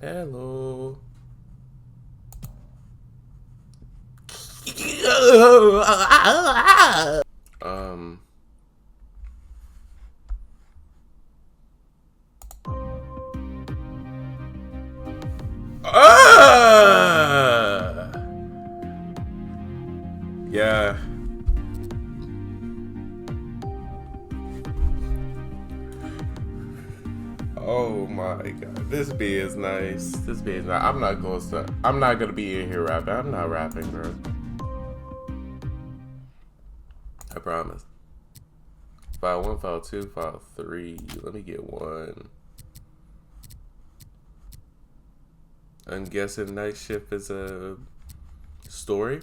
Hello. Um. Yeah. Oh my god. This bee is nice. This bee is nice. I'm not gonna be in here rapping. I'm not rapping, bro. I promise. File 1, file 2, file 3. Let me get 1. I'm guessing night shift is a story.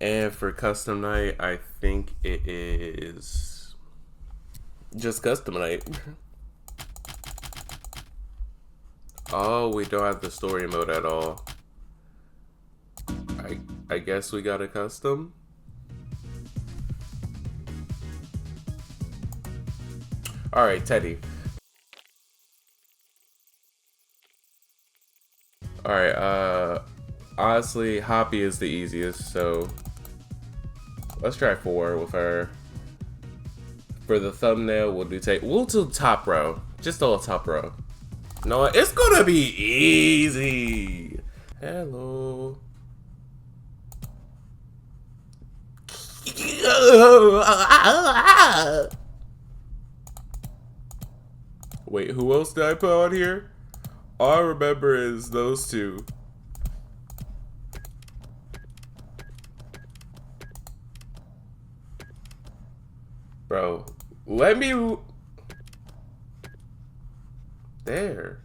And for custom night, I think it is just custom night. Oh, we don't have the story mode at all. I guess we got a custom. All right, Teddy. All right, honestly, Hoppy is the easiest, so let's try 4 with her. For the thumbnail, we'll do top row. Just a little top row. No, it's gonna be easy. Hello. Wait, who else did I put on here? All I remember is those two. Bro, let me... There.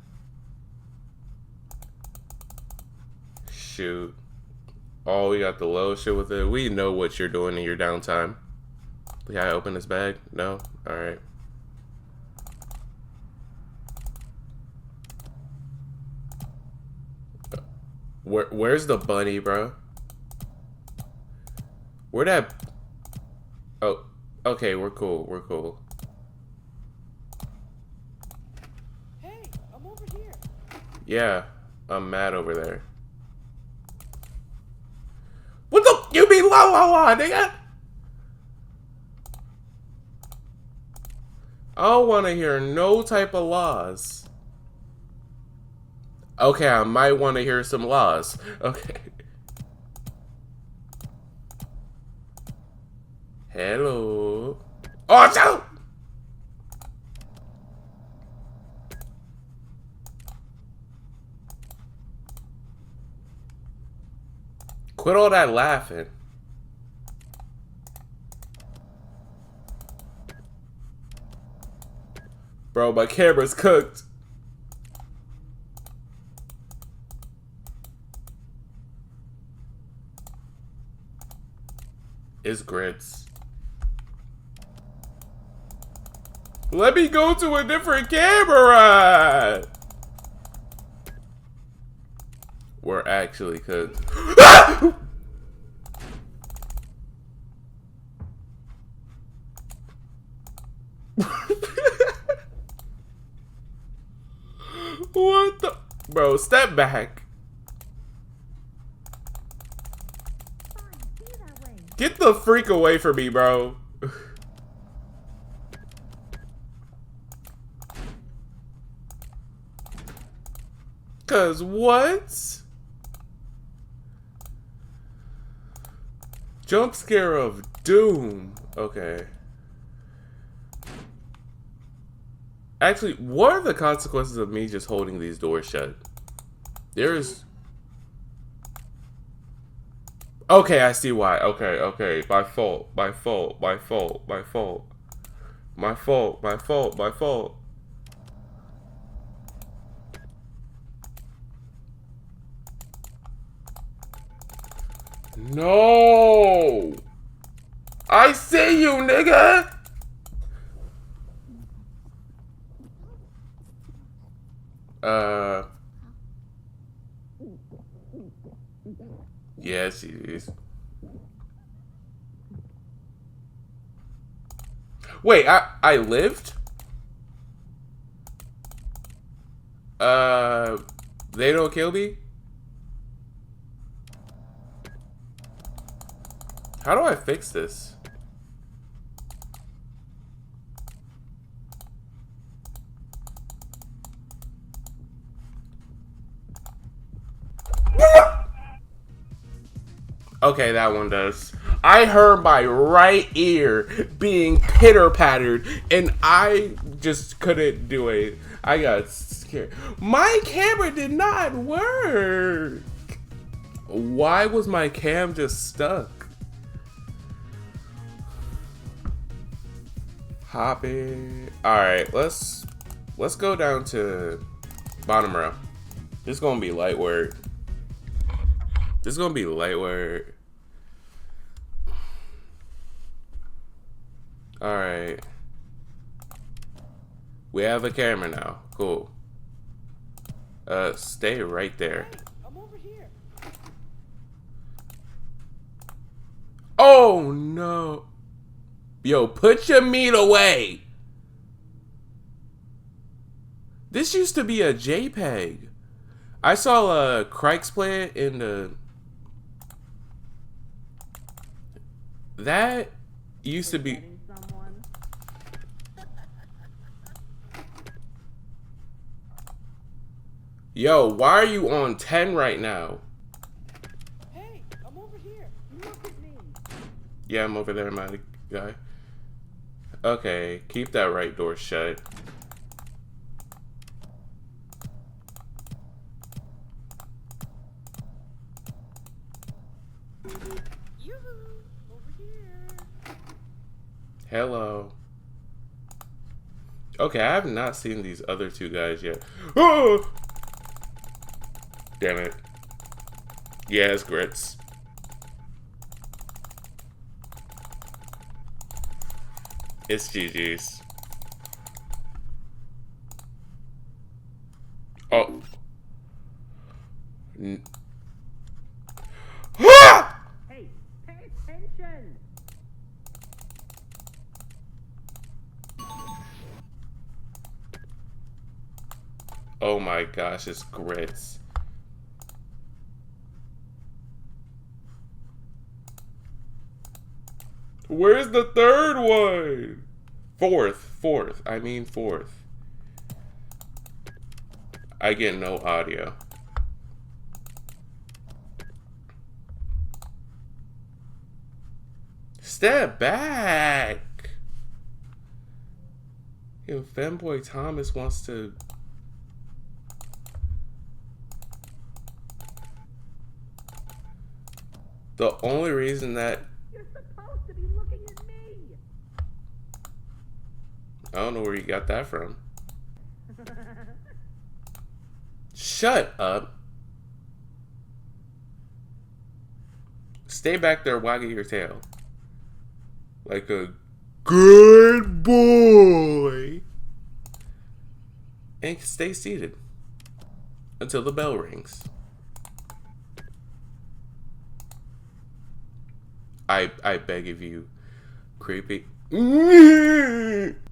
Shoot. Oh, we got the low shit with it. We know what you're doing in your downtime. The guy open his bag? No? Alright. Where's the bunny, bro? Where that... Oh, okay, we're cool. We're cool. Hey, I'm over here. Yeah, I'm mad over there. What the... You mean la la la, nigga? I don't want to hear no type of laws. Okay, I might want to hear some laws. Okay. Hello. Oh, no! Quit all that laughing. Bro, my camera's cooked. It's grits. Let me go to a different camera. We're actually cooked. What the? Bro, step back. Get the freak away from me, bro. Cause what? Jump scare of doom. Okay. Actually, what are the consequences of me just holding these doors shut? There's... Okay, I see why. Okay. My fault. No! I see you, nigga! Yes, it is. Wait, I lived? They don't kill me? How do I fix this? Okay, that one does. I heard my right ear being pitter-pattered, and I just couldn't do it. I got scared. My camera did not work. Why was my cam just stuck? Hopping. Alright, let's go down to bottom row. This is gonna be light work. This is gonna be light work. Alright. We have a camera now. Cool. Stay right there. Hey, I'm over here. Oh no. Yo, put your meat away. This used to be a JPEG. I saw Crikes play it in the... That used to be... Yo, why are you on 10 right now? Hey, I'm over here. Look at me. Yeah, I'm over there, my guy. Okay, keep that right door shut. Yoo-hoo, over here. Hello. Okay, I have not seen these other two guys yet. Oh! Damn it. Yeah, it's grits. It's GG's. Oh. Ah! Hey, pay attention. Oh my gosh, it's grits. Where's the third one? Fourth. I mean fourth. I get no audio. Step back. Yo, femboy Thomas wants to... The only reason that... You're supposed to be looking at me. I don't know where you got that from. Shut up. Stay back there wagging your tail. Like a good boy. And stay seated until the bell rings. I beg of you, creepy. My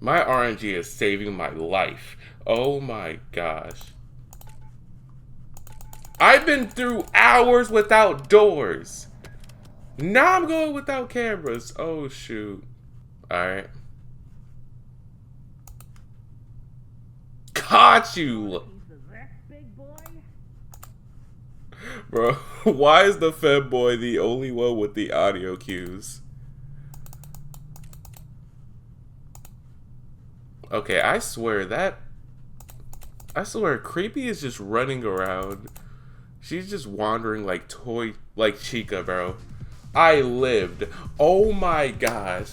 RNG is saving my life. Oh my gosh. I've been through hours without doors. Now I'm going without cameras. Oh shoot. Alright. Caught you! Big boy. Bro, why is the femboy the only one with the audio cues? Okay, I swear Creepy is just running around. She's just wandering like Chica, bro. I lived. Oh my gosh.